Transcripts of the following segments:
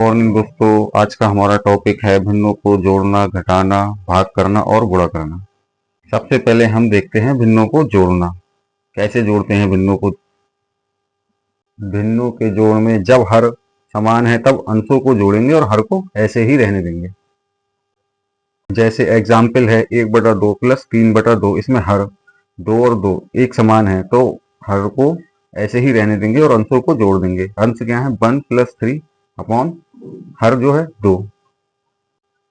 Morning दोस्तों, आज का हमारा टॉपिक है भिन्नों को जोड़ना, घटाना, भाग करना और गुणा करना। सबसे पहले हम देखते हैं भिन्नों को जोड़ना। कैसे जोड़ते हैं भिन्नों को? भिन्नों के जोड़ में जब हर समान है तब अंशों को जोड़ेंगे और हर को ऐसे ही रहने देंगे। जैसे एग्जाम्पल है 1/2 प्लस 3/2। इसमें हर 2 और 2 एक समान है तो हर को ऐसे ही रहने देंगे और अंशों को जोड़ देंगे। अंश क्या है? 1 + 3 अपॉन हर जो है 2।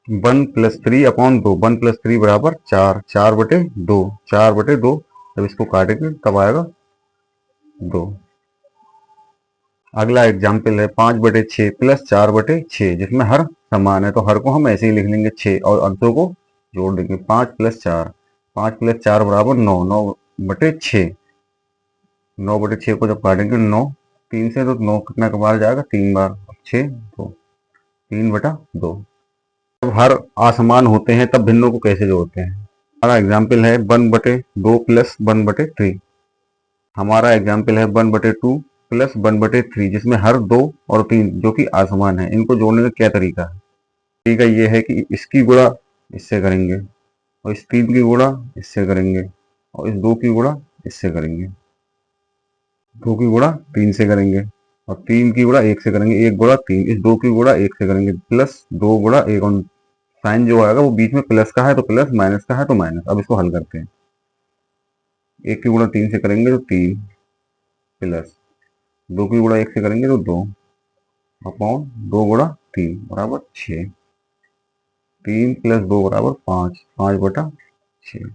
1 + 3 अपॉन 2। 1 + 3 बराबर 4। 4/2। 4/2 जब इसको काटेंगे तब आएगा 2। अगला एग्जाम्पल है 5/6 प्लस 4/6, जिसमें हर समान है तो हर को हम ऐसे ही लिख लेंगे 6 और अंशों को जोड़ देंगे। 5 + 4। 5 + 4 बराबर 9। 9/6। 9/6 को जब काटेंगे 9 3 से तो 9 कितना बार जाएगा? 3 बार। 6 तो 3/2। जब हर असमान होते हैं तब भिन्नों को कैसे जोड़ते हैं? हमारा एग्जाम्पल है 1/2 प्लस 1/3। हमारा एग्जाम्पल है 1/2 प्लस 1/3, जिसमें हर 2 और 3 जो कि असमान है। इनको जोड़ने का क्या तरीका है? तरीका ये है कि इसकी गुणा इससे करेंगे और इस 3 की गुणा इससे करेंगे और इस 2 की गुणा इससे करेंगे। 2 की गुणा 3 से करेंगे और 3 की गुणा 1 से करेंगे। 1 गुणा 3, इस 2 की गुणा 1 से करेंगे प्लस 2 गुणा 1, और साइन जो आएगा वो बीच में प्लस का है तो प्लस, माइनस का है तो माइनस। अब इसको हल करते हैं। 1 की गुणा 3 से करेंगे तो 3 प्लस 2 की गुणा 1 से करेंगे तो 2 अपॉन 2 गुणा 3 बराबर 6। 3 + 2 बराबर 5। 5/6।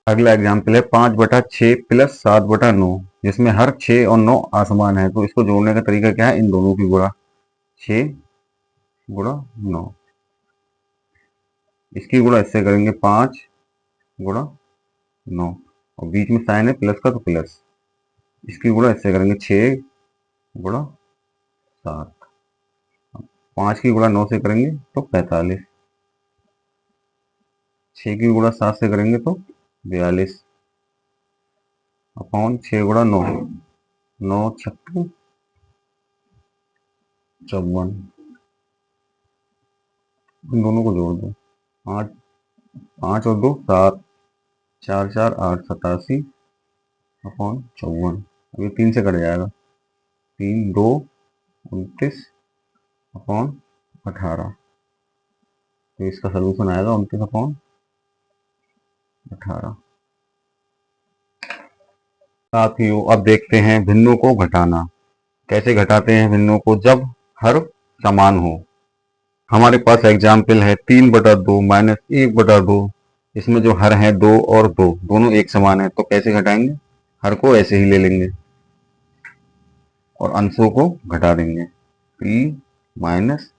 अगला एग्जाम्पल है 5/6 प्लस 7/9, जिसमें हर 6 और 9 असमान है तो इसको जोड़ने का तरीका क्या है? इन दोनों की गुणा। 6 गुणा 9, इसकी गुणा इससे करेंगे 5 गुणा 9 और बीच में साइन है प्लस का तो प्लस। इसकी गुणा इससे करेंगे 6 गुणा 7। 5 की गुणा 9 से करेंगे तो 45। 6 की गुणा 7 से करेंगे तो 42 अपॉन 6 गुणा 9। 9 छक्के 54। इन दोनों को जोड़ दो। 8 5 और 2 7। 4 4 8 87 अपॉन 54। अब ये 3 से कट जाएगा। 3 2 29 अपॉन 18। तो इसका सोल्यूशन आएगा 29/18। साथियों, अब देखते हैं भिन्नों को घटाना। कैसे घटाते हैं भिन्नों को? जब हर समान हो। हमारे पास एग्जाम्पल है 3/2 माइनस 1/2। इसमें जो हर है 2 और 2 दोनों एक समान है तो कैसे घटाएंगे? हर को ऐसे ही ले लेंगे और अंशों को घटा देंगे। 3 - 1।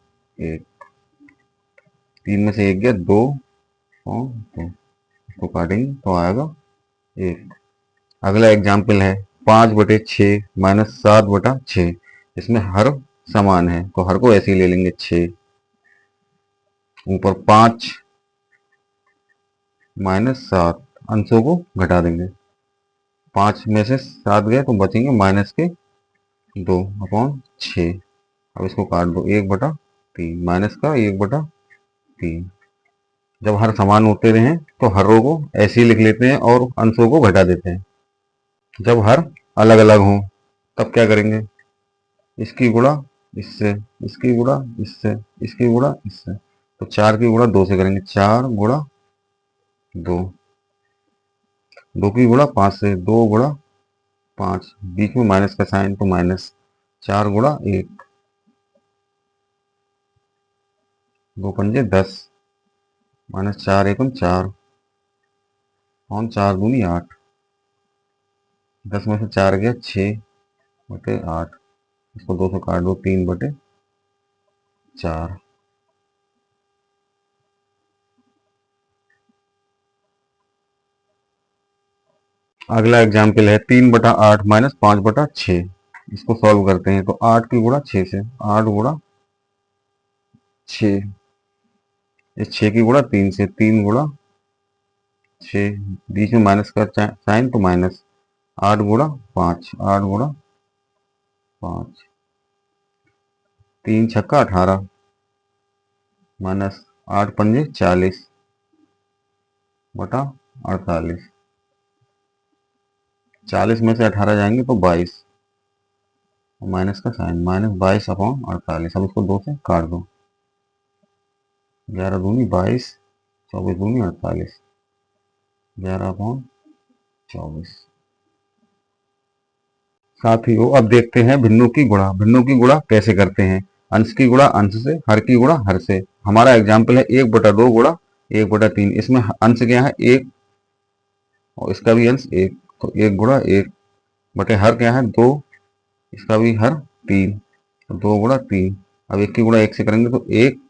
3 में से 1 गया 2 और 2, इसको काटेंगे तो आएगा 1। अगला एग्जाम्पल है 5/6 माइनस 7/6। इसमें हर समान है तो हर को ऐसे ही ले लेंगे 6। ऊपर 5 - 7, अंशों को घटा देंगे। 5 में से 7 गए तो बचेंगे माइनस के 2 अपॉन 6। अब इसको काट दो। 1/3 माइनस का 1/3। जब हर समान होते रहे तो हरों को ऐसे ही लिख लेते हैं और अंशों को घटा देते हैं। जब हर अलग अलग हों तब क्या करेंगे? इसकी गुणा इससे, इसकी गुणा इससे, इसकी गुणा इससे, तो 4 की गुणा 2 से करेंगे। 4 गुणा 2। 2 की गुणा 5 से। 2 गुणा 5, बीच में माइनस का साइन तो माइनस। 4 गुणा 1। 2 पंजे 10 माइनस 4 एकम 4 और 4 दूनी 8। 10 में से 4 गया 6/8। इसको 2 से काट दो। 3/4। अगला एग्जाम्पल है 3/8 माइनस 5/6। इसको सॉल्व करते हैं तो 8 की गुणा 6 से। 8 गुणा 6। इस 6 की गुणा 3 से। 3 गुणा 6, बीच में माइनस का साइन तो माइनस। 8 गुणा 5। 8 गुणा 5। 3 छक्का 18 माइनस 8 पंजे 40 बटा 48। 40 में से 18 जाएंगे तो 22, माइनस का साइन, माइनस 22 अपॉन 48। अब इसको 2 से काट दो। 11 दूनी 22, 24 दूनी 48, 11 अपॉन 24। साथियों अब देखते हैं भिन्नों की गुणा। भिन्नों की गुणा कैसे करते हैं? अंश की गुणा अंश से, हर की गुणा हर से। हमारा एग्जाम्पल है 1/2 गुणा 1/3। इसमें अंश क्या है? 1 और इसका भी अंश 1, तो 1 गुणा 1 बटे हर क्या है? 2, इसका भी हर 3, तो 2 गुणा 3। अब 1 की गुणा 1 से करेंगे तो 1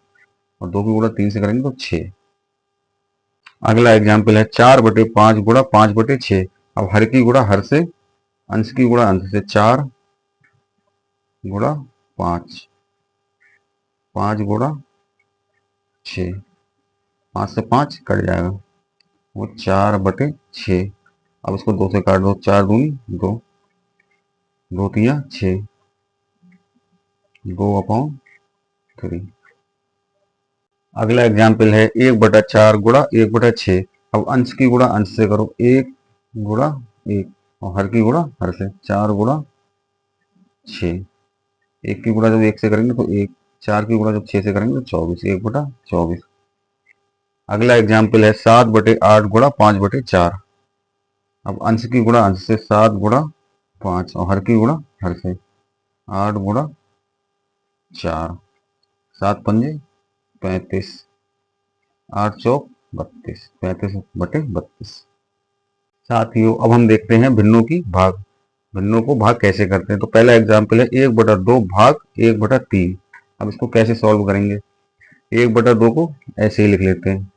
और 2 की गुणा 3 से करेंगे तो 6। अगला एग्जाम्पल है 4/5 गुणा 5/6। अब हर की गुणा हर से, अंश की गुणा अंश से। 4 गुणा 5, 5 गुणा 6, 5 से 5 कट जाएगा, वो 4/6। अब इसको 2 से काट दो। 4 दूनी 2, 2 तिया 6, 2/3। अगला एग्जाम्पल है 1/4 गुणा 1/6। अब अंश की गुणा अंश से करो। 1 गुणा 1 और हर की गुणा हर से। 4 गुणा 6। 1 की गुणा जब 1 से करेंगे तो 1, 4 की गुणा जब 6 से करेंगे तो 24, 1/24। अगला एग्जाम्पल है 7/8 गुणा 5/4। अब अंश की गुणा अंश से। 7 गुणा 5 और हर की गुणा हर से। 8 गुणा 4, 7 पंजे 35, 8 चौक 32, 35/32। साथियों अब हम देखते हैं भिन्नों की भाग। भिन्नों को भाग कैसे करते हैं? तो पहला एग्जाम्पल है 1/2 भाग 1/3। अब इसको कैसे सॉल्व करेंगे? 1/2 को ऐसे ही लिख लेते हैं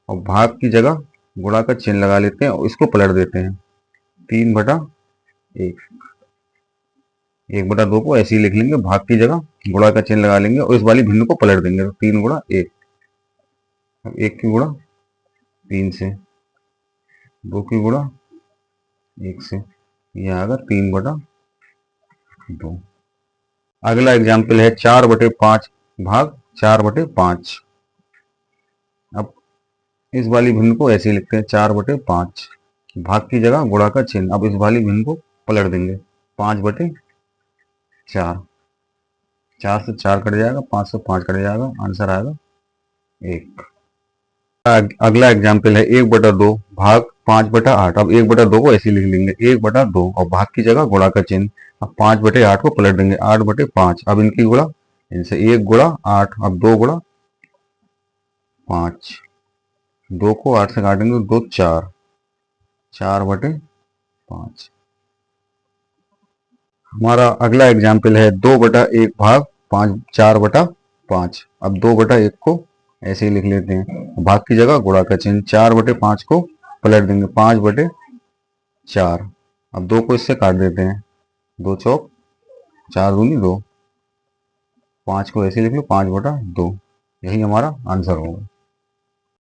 और भाग की जगह गुणा का चिन्ह लगा लेते हैं और इसको पलट देते हैं। 3/1। 1/2 को ऐसे ही लिख लेंगे, भाग की जगह गुणा का चिन्ह लगा लेंगे और इस वाली भिन्न को पलट देंगे। तो 3 गुणा 1। अब 1 की गुणा 3 से, 2 की गुणा 1 से, यह आएगा 3/2। अगला एग्जाम्पल है 4/5 भाग 4/5। अब इस वाली भिन्न को ऐसे ही लिखते हैं 4/5, भाग की जगह गुणा का चिन्ह। अब इस वाली भिन्न को पलट देंगे। 5/4, 4 से 4 कट जाएगा, 5 से 5 कट जाएगा, आंसर आएगा 1। अगला एग्जाम्पल है 1/2 भाग 5/8। अब 1/2 को ऐसे लिख लेंगे 1/2 और भाग की जगह गुणा का चिन्ह। अब 5/8 को पलट देंगे 8/5। अब इनकी गुणा इनसे। 1 गुणा 8, अब 2 गुणा 5, 2 को 8 से काटेंगे तो 2 4, 4/5। हमारा अगला एग्जाम्पल है 2/1 भाग 4/5। अब 2/1 को ऐसे ही लिख लेते हैं, भाग की जगह गुणा का चिन्ह। 4/5 को पलट देंगे 5/4। अब 2 को इससे काट देते हैं। 2 चौक 4 दूनी 2, 5 को ऐसे लिख लो 5/2। यही हमारा आंसर होगा।